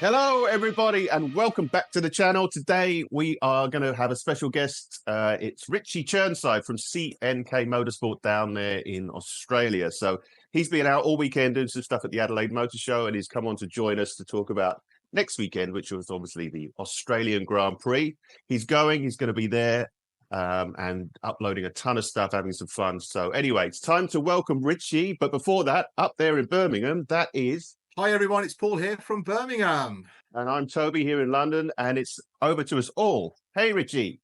Hello, everybody, and welcome back to the channel. Today, we are going to have a special guest. It's Richie Churnside from CNK Motorsport down there in Australia. So he's been out all weekend doing some stuff at the Adelaide Motor Show, and he's come on to join us to talk about next weekend, which was obviously the Australian Grand Prix. He's going to be there and uploading a ton of stuff, having some fun. So anyway, it's time to welcome Richie. But before that, up there in Birmingham, that is... Hi everyone, it's Paul here from Birmingham. And I'm Toby here in London, and it's over to us all. Hey, Richie.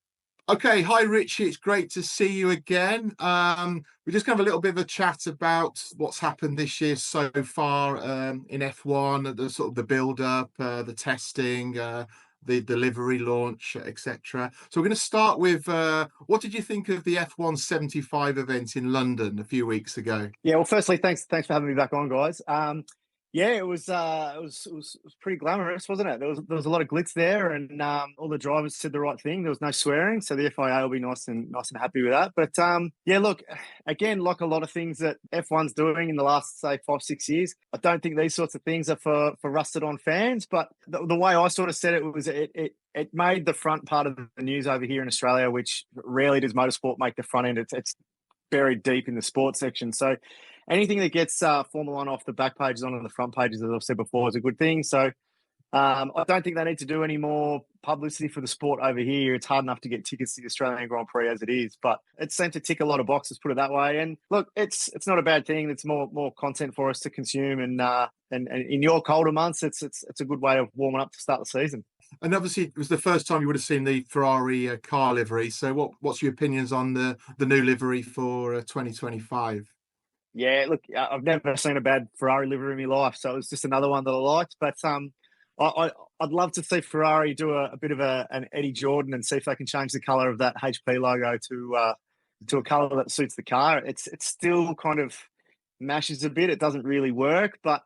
Okay, hi Richie, it's great to see you again. We're just going to have a little bit of a chat about what's happened this year so far in F1, the sort of the build-up, the testing, the delivery launch, etc. So we're going to start with, what did you think of the F1-75 event in London a few weeks ago? Yeah, well, firstly, thanks for having me back on, guys. Yeah, it was pretty glamorous, wasn't it? There was a lot of glitz there, and all the drivers said the right thing. There was no swearing, so the FIA will be nice and happy with that. But yeah, look, again, like a lot of things that F1's doing in the last, say, 5-6 years, I don't think these sorts of things are for rusted on fans. But the way I sort of said it was it made the front part of the news over here in Australia, which rarely does motorsport make the front end. It's buried deep in the sports section, so anything that gets Formula One off the back pages onto the front pages, as I've said before, is a good thing. So I don't think they need to do any more publicity for the sport over here. It's hard enough to get tickets to the Australian Grand Prix as it is, but it seemed to tick a lot of boxes, put it that way. And look, it's not a bad thing. It's more content for us to consume, and in your colder months, it's a good way of warming up to start the season. And obviously, it was the first time you would have seen the Ferrari car livery. So what's your opinions on the new livery for 2025? Yeah, look, I've never seen a bad Ferrari livery in my life, so it was just another one that I liked. But I'd love to see Ferrari do a bit of an Eddie Jordan and see if they can change the colour of that HP logo to a colour that suits the car. It's still kind of mashes a bit. It doesn't really work, but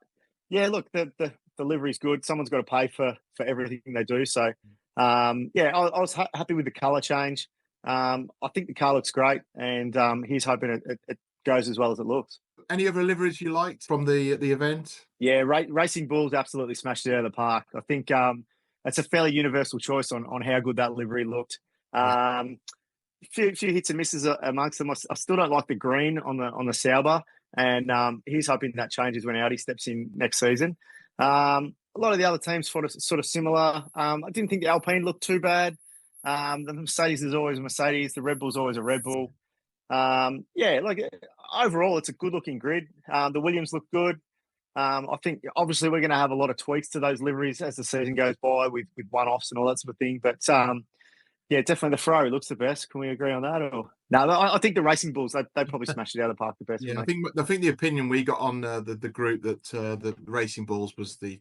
yeah, look, the livery's good. Someone's got to pay for everything they do. So yeah, I was happy with the colour change. I think the car looks great, and he's hoping it goes as well as it looks. Any other liveries you liked from the event? Yeah, Racing Bulls absolutely smashed it out of the park. I think it's a fairly universal choice on how good that livery looked. Few hits and misses amongst them. I still don't like the green on the Sauber, and he's hoping that changes when Audi steps in next season. A lot of the other teams sort of similar. I didn't think the Alpine looked too bad. The Mercedes is always a Mercedes. The Red Bull's always a Red Bull. Yeah, like overall, it's a good-looking grid. The Williams look good. I think obviously we're going to have a lot of tweaks to those liveries as the season goes by with one-offs and all that sort of thing. But yeah, definitely the Ferrari looks the best. Can we agree on that? Or no? I think the Racing Bulls they probably smashed it out of the park the best. Yeah, I think the opinion we got on the group that the Racing Bulls was the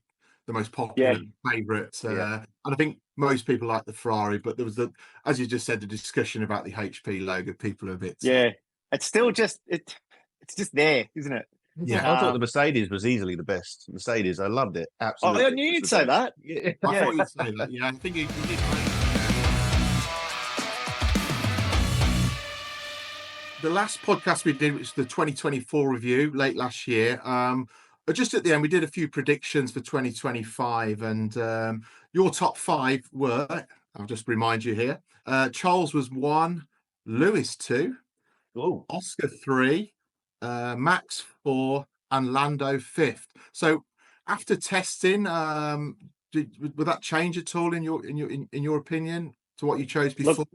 most popular favourite, and I think most people like the Ferrari, but there was as you just said, the discussion about the HP logo. People are a bit it's still just it's just there, isn't it? Yeah, I thought the Mercedes was easily the best. Mercedes, I loved it. Absolutely. I knew you'd say that. Yeah. I thought you'd say that. Yeah, I think you did. The last podcast we did was the 2024 review late last year. But just at the end, we did a few predictions for 2025, and your top 5 were, I'll just remind you here, Charles was 1, Lewis 2, Oscar 3, Max 4, and Lando 5th. So after testing, would that change at all in your opinion to what you chose before? Look,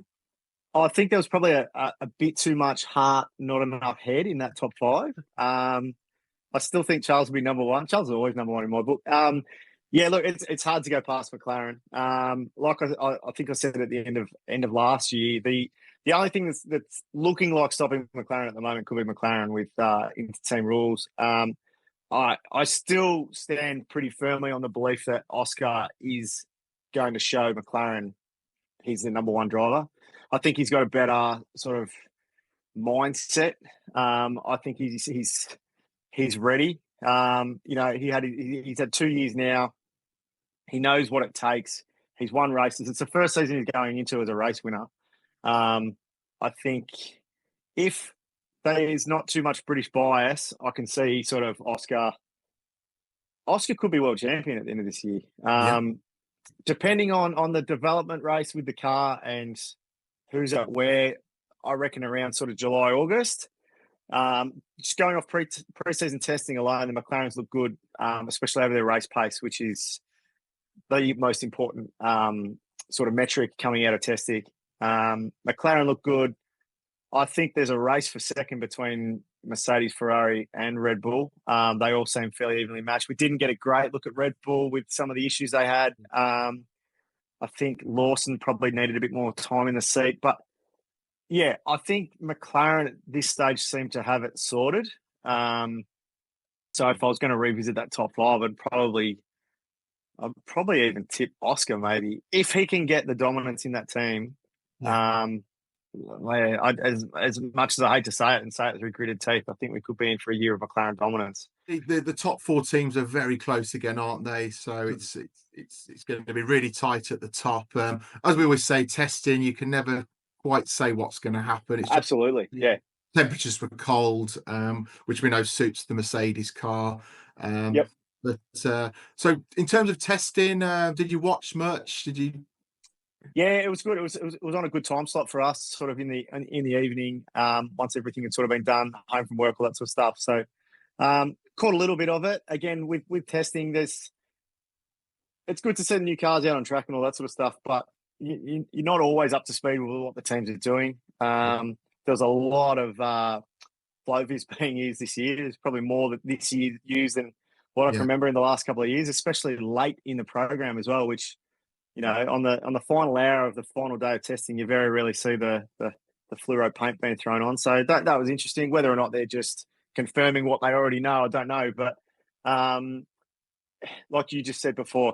I think there was probably a bit too much heart, not enough head in that top 5. I still think Charles will be number 1. Charles is always number 1 in my book. Yeah, look, it's hard to go past McLaren. Like I think I said at the end of last year, the only thing that's looking like stopping McLaren at the moment could be McLaren with inter-team rules. I still stand pretty firmly on the belief that Oscar is going to show McLaren he's the number 1 driver. I think he's got a better sort of mindset. I think he's ready. You know, he's had 2 years now. He knows what it takes. He's won races. It's the first season he's going into as a race winner. I think if there is not too much British bias, I can see sort of Oscar Oscar could be world champion at the end of this year. Yeah. Depending on the development race with the car and who's at where, I reckon around sort of July, August. Just going off pre-season testing alone, the McLarens look good, especially over their race pace, which is the most important sort of metric coming out of testing. McLaren look good. I think there's a race for second between Mercedes, Ferrari, and Red Bull. They all seem fairly evenly matched. We didn't get a great look at Red Bull with some of the issues they had. I think Lawson probably needed a bit more time in the seat. But, yeah, I think McLaren at this stage seem to have it sorted. So if I was going to revisit that top five, I'd probably even tip Oscar maybe. If he can get the dominance in that team, as much as I hate to say it and say it through gritted teeth, I think we could be in for a year of McLaren dominance. The top four teams are very close again, aren't they? So it's going to be really tight at the top. As we always say, testing, you can never quite say what's going to happen. It's absolutely, yeah. Temperatures were cold, which we know suits the Mercedes car. Yep. But so in terms of testing, did you watch much? Did you? Yeah, it was good. It was on a good time slot for us, sort of in the evening, once everything had sort of been done, home from work, all that sort of stuff. So caught a little bit of it. Again, with testing, it's good to send new cars out on track and all that sort of stuff, but you're not always up to speed with what the teams are doing. There's a lot of flow vis being used this year. There's probably more that this year used than what I can remember in the last couple of years, especially late in the program as well, which, you know, on the final hour of the final day of testing, you very rarely see the fluoro paint being thrown on. So that was interesting. Whether or not they're just confirming what they already know, I don't know. But like you just said before,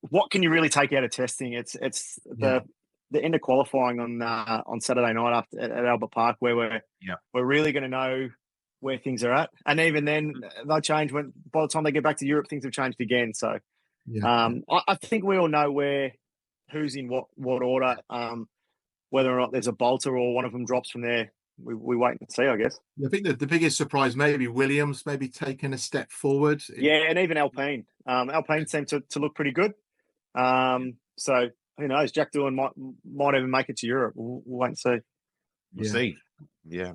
what can you really take out of testing? It's the end of qualifying on Saturday night at Albert Park, where we're really going to know where things are at. And even then, they'll change by the time they get back to Europe, things have changed again. So I think we all know who's in what order. Whether or not there's a bolter or one of them drops from there, we wait and see, I guess. I think the biggest surprise maybe Williams maybe taking a step forward. Yeah, and even Alpine. Alpine seemed to look pretty good. So who knows? Jack Doohan might even make it to Europe. We'll wait and see. We'll see. Yeah.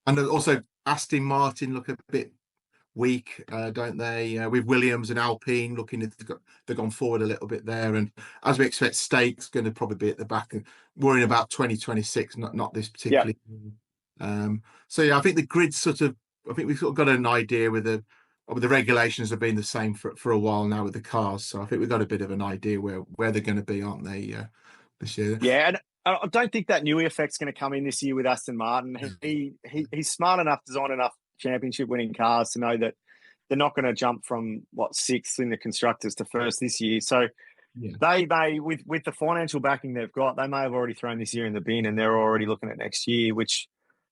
And also Aston Martin look a bit weak, don't they? With Williams and Alpine looking, they've gone forward a little bit there. And as we expect, Stake's going to probably be at the back and worrying about 2026, not this particularly. So yeah, I think the grid I think we've sort of got an idea with the regulations have been the same for a while now with the cars. So I think we've got a bit of an idea where they're going to be, aren't they, this year? Yeah, and I don't think that Newey effect's going to come in this year with Aston Martin. He's smart enough, designed enough championship-winning cars to know that they're not going to jump from sixth in the constructors to first this year. So they may, with the financial backing they've got, they may have already thrown this year in the bin, and they're already looking at next year, which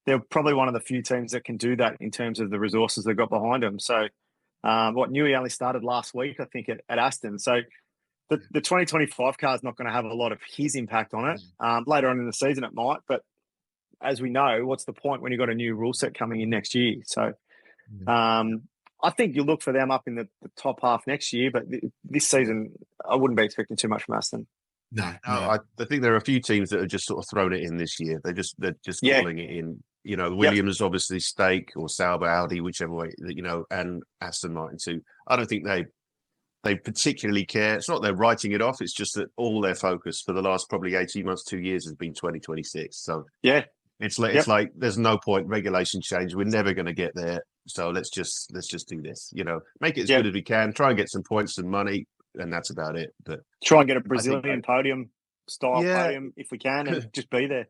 they're probably one of the few teams that can do that in terms of the resources they've got behind them. So Newey only started last week, I think, at Aston. So the 2025 car is not going to have a lot of his impact on it. Later on in the season, it might. But as we know, what's the point when you've got a new rule set coming in next year? So I think you look for them up in the top half next year. But this season, I wouldn't be expecting too much from Aston. No. I think there are a few teams that have just sort of thrown it in this year. They're just calling it in. You know, Williams, obviously, Stake or Sauber, Audi, whichever way, you know, and Aston Martin too. I don't think they particularly care. It's not they're writing it off. It's just that all their focus for the last probably 18 months, 2 years has been 2026. So it's like there's no point. Regulation change. We're never going to get there. So let's just do this. You know, make it as good as we can. Try and get some points and money, and that's about it. But try and get a Brazilian podium if we can, and just be there.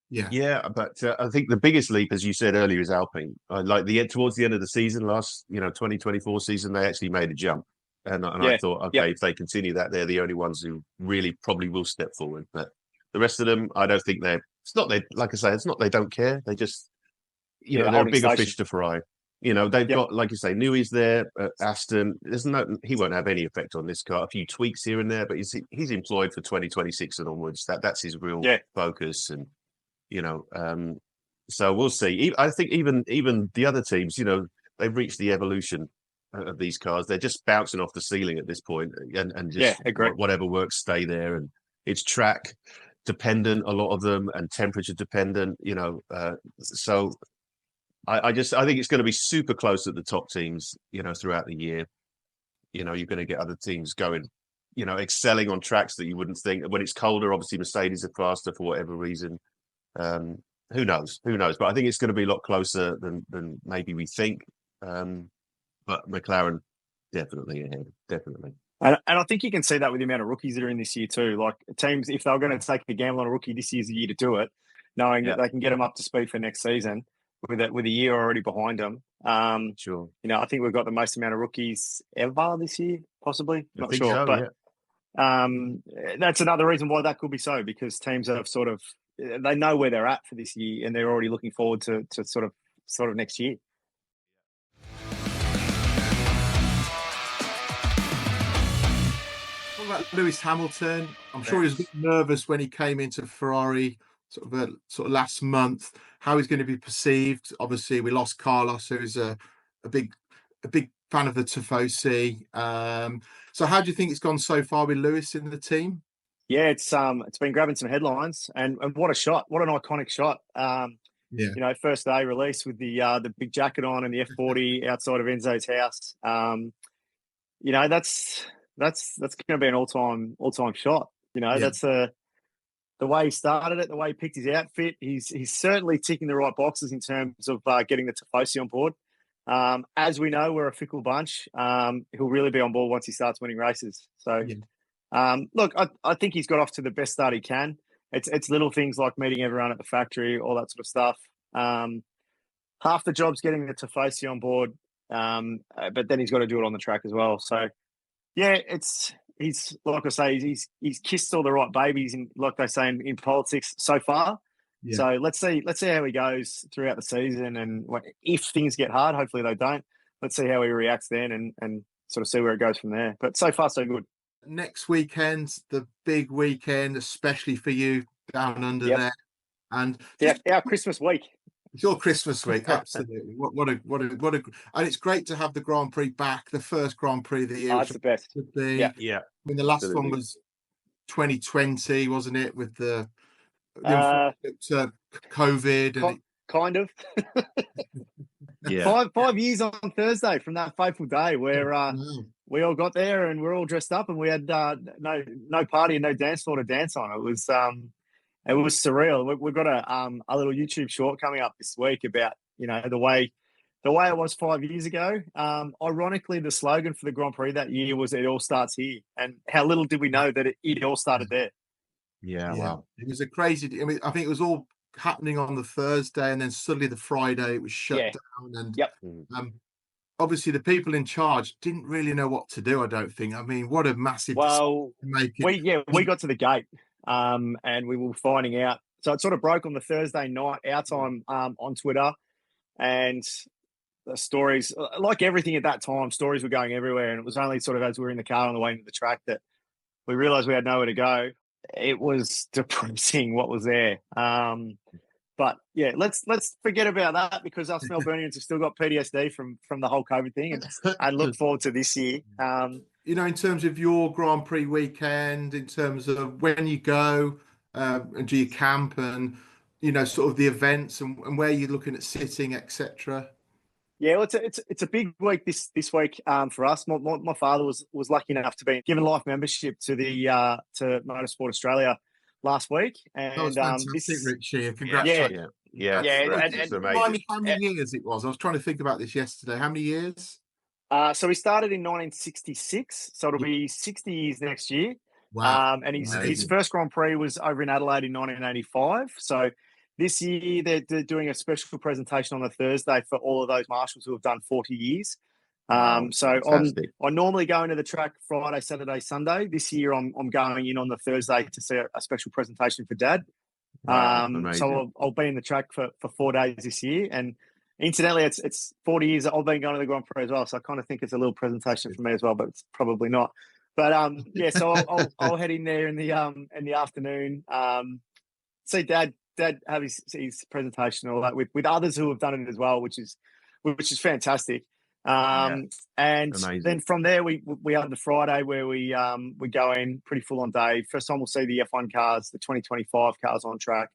Yeah, but I think the biggest leap, as you said earlier, is Alpine. Like towards the end of the season, 2024 season, they actually made a jump, and I thought, okay, if they continue that, they're the only ones who really probably will step forward. But the rest of them, I don't think it's not like I say, it's not they don't care. They just, they're a bigger fish to fry. You know, they've got, like you say, Newey's there, Aston. He won't have any effect on this car. A few tweaks here and there, but he's employed for 2026 and onwards. That's his real focus, and so we'll see. I think even the other teams, they've reached the evolution of these cars. They're just bouncing off the ceiling at this point, and just Yeah, agree. whatever works, stay there. And it's track dependent, a lot of them, and temperature dependent. So I think it's going to be super close at the top teams. Throughout the year, you're going to get other teams going, excelling on tracks that you wouldn't think. When it's colder, obviously Mercedes are faster for whatever reason. Who knows? But I think it's going to be a lot closer than maybe we think. But McLaren definitely ahead, definitely. And I think you can see that with the amount of rookies that are in this year too. Like teams, if they're going to take a gamble on a rookie, this year's the year to do it, knowing that they can get them up to speed for next season with a year already behind them. Sure. I think we've got the most amount of rookies ever this year, possibly. Not sure, so, but that's another reason why that could be so, because teams have they know where they're at for this year and they're already looking forward to sort of next year. What about Lewis Hamilton? I'm sure he was a bit nervous when he came into Ferrari sort of last month. How he's going to be perceived? Obviously, we lost Carlos, who's a big fan of the Tifosi. So, how do you think it's gone so far with Lewis in the team? Yeah, it's been grabbing some headlines, and what a shot! What an iconic shot! First day release with the big jacket on and the F40 outside of Enzo's house. That's going to be an all time shot. That's the way he started it, the way he picked his outfit. He's certainly ticking the right boxes in terms of getting the Tifosi on board. As we know, we're a fickle bunch. He'll really be on board once he starts winning races. So, look, I think he's got off to the best start he can. It's little things like meeting everyone at the factory, all that sort of stuff. Half the job's getting the Tifosi on board, but then he's got to do it on the track as well. So, yeah, he's like I say, he's kissed all the right babies, in, like they say in politics so far. Yeah. So let's see how he goes throughout the season, and if things get hard, hopefully they don't. Let's see how he reacts then, and sort of see where it goes from there. But so far, so good. Next weekend, the big weekend, especially for you down under there, and our Christmas week. It's your Christmas week, absolutely. What a and it's great to have the Grand Prix back, the first Grand Prix of the year. It's the best. Yeah. I mean, the last one was 2020, wasn't it? With the COVID. Kind of. Yeah. 5 years on Thursday from that fateful day where we all got there and we're all dressed up and we had no party and no dance floor to dance on. It was surreal. We've got a little YouTube short coming up this week about the way it was 5 years ago. Ironically, the slogan for the Grand Prix that year was "It all starts here," and how little did we know that it all started there. Yeah, wow. It was a crazy. I mean, I think it was all happening on the Thursday, and then suddenly the Friday it was shut down. And obviously, the people in charge didn't really know what to do. I don't think. I mean, what a massive. Well, we got to the gate. And we were finding out. So it sort of broke on the Thursday night, our time, on Twitter, and the stories, like everything at that time, stories were going everywhere. And it was only sort of as we were in the car on the way into the track that we realised we had nowhere to go. It was depressing what was there. But yeah, let's forget about that, because us Melbournians have still got PTSD from the whole COVID thing, and I look forward to this year. In terms of your Grand Prix weekend, in terms of when you go and do you camp, and sort of the events and where you're looking at sitting, etc. Yeah, well, it's a big week this week for us. My father was lucky enough to be given life membership to the to Motorsport Australia last week, and that was fantastic, Richie. Congratulations. Yeah. And remind me how many years it was. I was trying to think about this yesterday. How many years? So he started in 1966, so it'll be 60 years next year. Wow. And his first Grand Prix was over in Adelaide in 1985. So this year they're doing a special presentation on the Thursday for all of those marshals who have done 40 years. So I normally go into the track Friday, Saturday, Sunday. This year I'm going in on the Thursday to see a special presentation for Dad. So I'll be in the track for 4 days this year. And incidentally, it's 40 years that I've been going to the Grand Prix as well, so I kind of think it's a little presentation for me as well, but it's probably not. But so I'll head in there in the afternoon, see Dad have his presentation and all that with others who have done it as well, which is fantastic. And Amazing. then from there, we have the Friday where we go in pretty full on day. First time we'll see the F1 cars, the 2025 cars on track.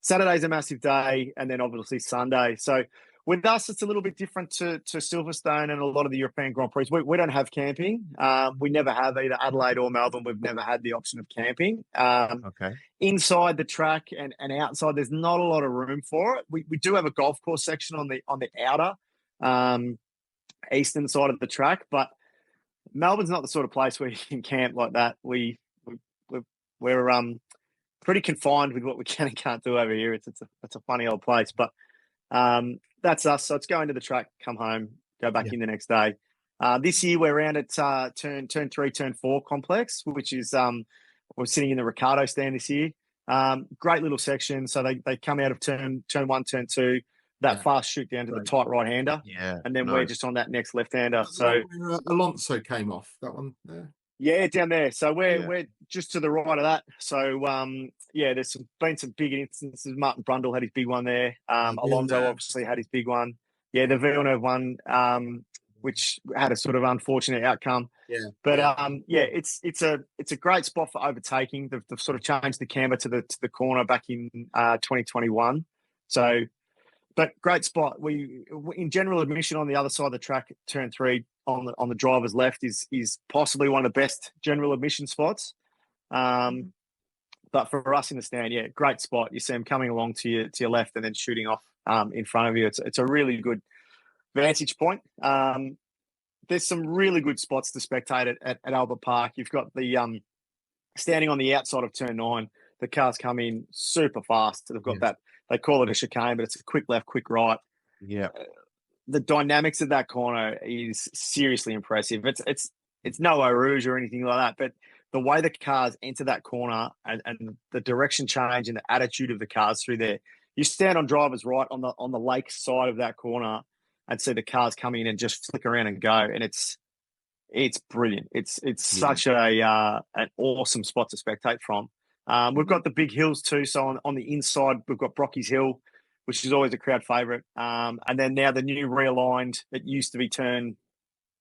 Saturday's a massive day, and then obviously Sunday. So with us, it's a little bit different to Silverstone and a lot of the European Grand Prix. We don't have camping. We never have, either Adelaide or Melbourne. We've never had the option of camping. Okay. Inside the track and outside, there's not a lot of room for it. We do have a golf course section on the outer eastern side of the track, but Melbourne's not the sort of place where you can camp like that. We're pretty confined with what we can and can't do over here. It's a funny old place, but that's us. So it's going to the track, come home, go back in the next day. This year we're around at turn 3, turn 4 complex, which is we're sitting in the Ricardo stand this year. Great little section. So they come out of turn 1, turn 2, that fast shoot down to the tight right hander. Yeah. And then we're just on that next left hander. So Alonso came off that one there. Yeah, down there. So we're just to the right of that. So there's been some big instances. Martin Brundle had his big one there. Alonso obviously had his big one. Yeah, the Villeneuve one, which had a sort of unfortunate outcome. Yeah. But it's a great spot for overtaking. They've sort of changed the camber to the corner back in 2021. So, but great spot. We in general admission on the other side of the track, turn 3 on the driver's left is possibly one of the best general admission spots. But for us in the stand, great spot. You see them coming along to your left and then shooting off in front of you. It's a really good vantage point. There's some really good spots to spectate at Albert Park. You've got the standing on the outside of turn 9. The cars come in super fast. They've got that. They call it a chicane, but it's a quick left, quick right. Yeah. The dynamics of that corner is seriously impressive. It's no Eau Rouge or anything like that, but the way the cars enter that corner and the direction change and the attitude of the cars through there. You stand on driver's right on the lake side of that corner and see the cars coming in and just flick around and go, and it's brilliant. It's such an awesome spot to spectate from. We've got the big hills too. So on the inside, we've got Brocky's Hill, which is always a crowd favourite. And then now the new realigned, it used to be turn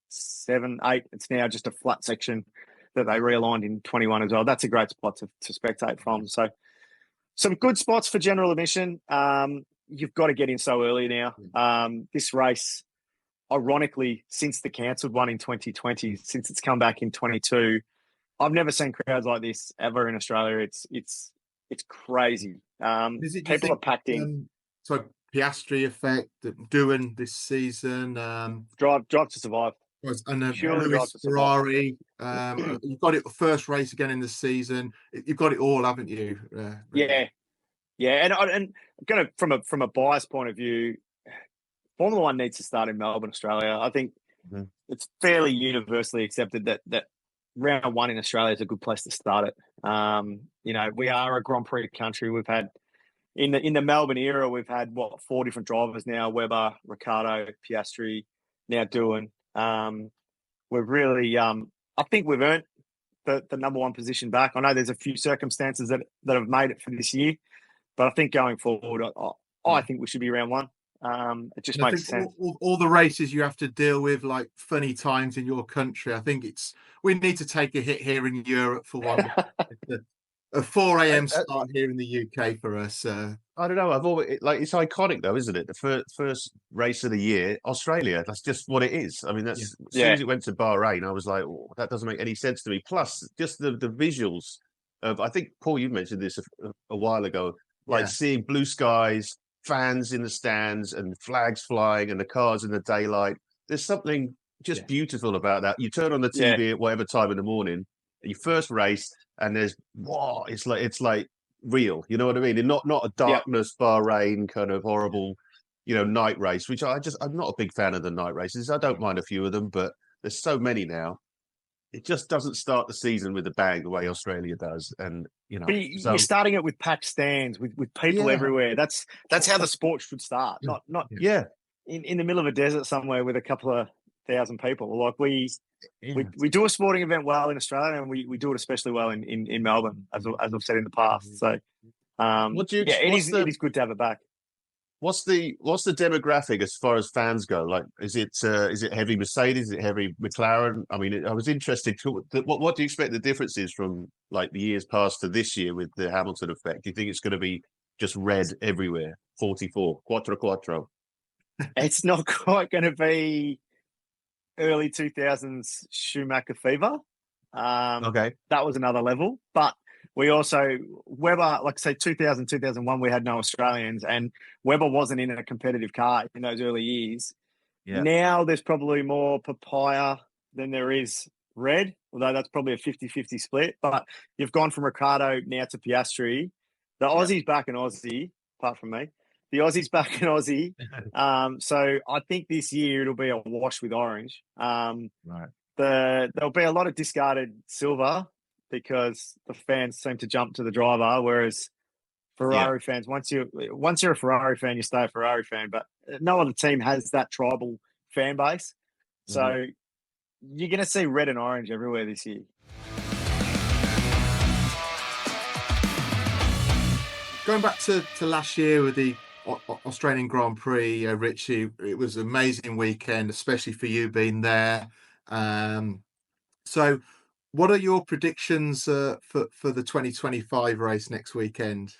7, 8. It's now just a flat section that they realigned in 21 as well. That's a great spot to spectate from. So some good spots for general admission. You've got to get in so early now. This race, ironically, since the cancelled one in 2020, since it's come back in 22, I've never seen crowds like this ever in Australia. It's crazy. People are packed in. So Piastri effect doing this season. Drive to survive. And Lewis Ferrari. You've got it the first race again in the season. You've got it all, haven't you? Yeah. And going to from a bias point of view, Formula One needs to start in Melbourne, Australia. I think it's fairly universally accepted that round 1 in Australia is a good place to start it. We are a Grand Prix country. We've had in the Melbourne era, we've had 4 different drivers now: Webber, Ricciardo, Piastri, now Doohan. We've really, I think we've earned the number 1 position back. I know there's a few circumstances that have made it for this year, but I think going forward, I think we should be round 1. It just makes sense. All the races you have to deal with, like funny times in your country. I think we need to take a hit here in Europe for one. A 4 a.m. start here in the UK for us. I don't know. I've always it's iconic though, isn't it? The first race of the year, Australia. That's just what it is. I mean, that's as soon as it went to Bahrain, I was like, that doesn't make any sense to me. Plus, just the visuals of. I think Paul, you mentioned this a while ago. Like seeing blue skies, fans in the stands, and flags flying, and the cars in the daylight. There's something just beautiful about that. You turn on the TV at whatever time in the morning, your first race, and there's it's like real. You know what I mean? And not a darkness, Bahrain kind of horrible, night race. Which I'm not a big fan of the night races. I don't mind a few of them, but there's so many now. It just doesn't start the season with a bang the way Australia does, and But you're starting it with packed stands, with people everywhere. That's how the sport should start. Not in the middle of a desert somewhere with a couple of thousand people. Like we do a sporting event well in Australia, and we do it especially well in Melbourne, as I've said in the past. So it is good to have it back. What's the demographic as far as fans go? Like, is it heavy Mercedes? Is it heavy McLaren? I mean, I was interested to what do you expect the difference is from like the years past to this year with the Hamilton effect? Do you think it's going to be just red everywhere? 44 quattro quattro. It's not quite going to be early 2000s Schumacher fever. Okay. That was another level. But we also, Webber, like say 2000, 2001, we had no Australians, and Webber wasn't in a competitive car in those early years. Yeah. Now there's probably more papaya than there is red, although that's probably a 50-50 split. But you've gone from Ricciardo now to Piastri. The Aussie's back in Aussie, apart from me. The Aussie's back in Aussie. So I think this year it'll be a wash with orange. Right. There'll be a lot of discarded silver because the fans seem to jump to the driver, whereas Ferrari fans, once you're a Ferrari fan, you stay a Ferrari fan. But no other team has that tribal fan base. So you're going to see red and orange everywhere this year. Going back to last year with the Australian Grand Prix, Richie, it was an amazing weekend, especially for you being there. So what are your predictions for the 2025 race next weekend?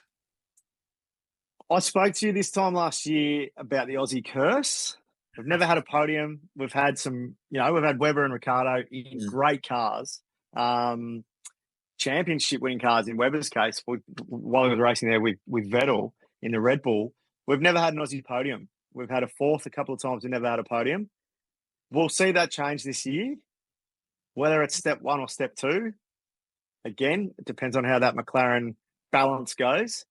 I spoke to you this time last year about the Aussie curse. We've never had a podium. We've had some, we've had Webber and Ricciardo in great cars, championship winning cars in Webber's case, while he was racing there with Vettel in the Red Bull. We've never had an Aussie podium. We've had a fourth a couple of times. We've never had a podium. We'll see that change this year. Whether it's step one or step two, again, it depends on how that McLaren balance goes.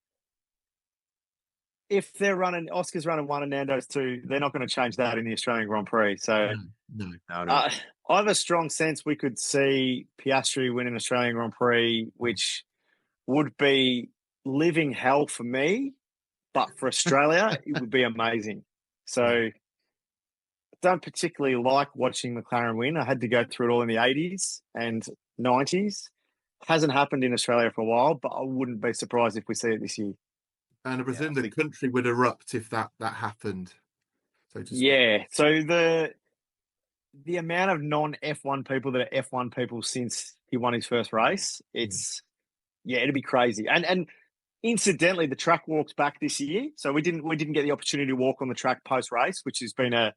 If they're running, Oscar's running one and Nando's two, they're not going to change that in the Australian Grand Prix. So No. I have a strong sense we could see Piastri win an Australian Grand Prix, which would be living hell for me, but for Australia, it would be amazing. So I don't particularly like watching McLaren win. I had to go through it all in the 80s and 90s. Hasn't happened in Australia for a while, but I wouldn't be surprised if we see it this year. And I presume the country would erupt if that happened. So So the amount of non-F1 people that are F1 people since he won his first race, it'd be crazy. And incidentally, the track walks back this year, so we didn't get the opportunity to walk on the track post race, which has been an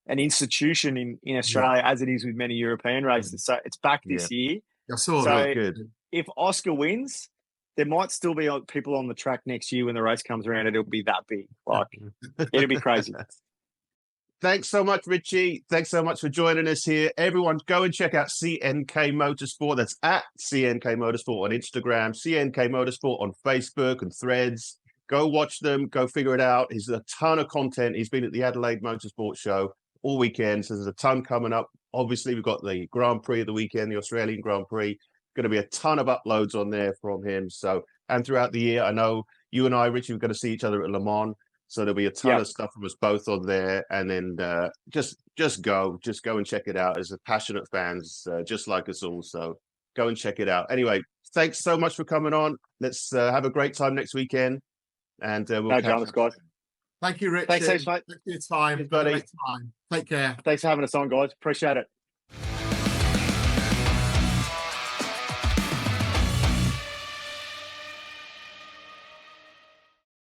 institution in Australia as it is with many European races. So it's back this year. I saw that. Good. If Oscar wins, there might still be people on the track next year when the race comes around. It'll be that big. It'll be crazy. Thanks so much, Richie. Thanks so much for joining us here. Everyone, go and check out CNK Motorsport. That's at CNK Motorsport on Instagram, CNK Motorsport on Facebook and Threads. Go watch them. Go figure it out. There's a ton of content. He's been at the Adelaide Motorsport Show all weekend, so there's a ton coming up. Obviously, we've got the Grand Prix of the weekend, the Australian Grand Prix. Going to be a ton of uploads on there from him. So, and throughout the year, I know you and I, Richie, we're going to see each other at Le Mans. So there'll be a ton of stuff from us both on there. And then just go and check it out as a passionate fans, just like us all. So go and check it out. Anyway, thanks so much for coming on. Let's have a great time next weekend. And we'll catch up, guys. Thank you, Rich. Thanks, mate. Thanks for your time. Buddy. Take care. Thanks for having us on, guys. Appreciate it.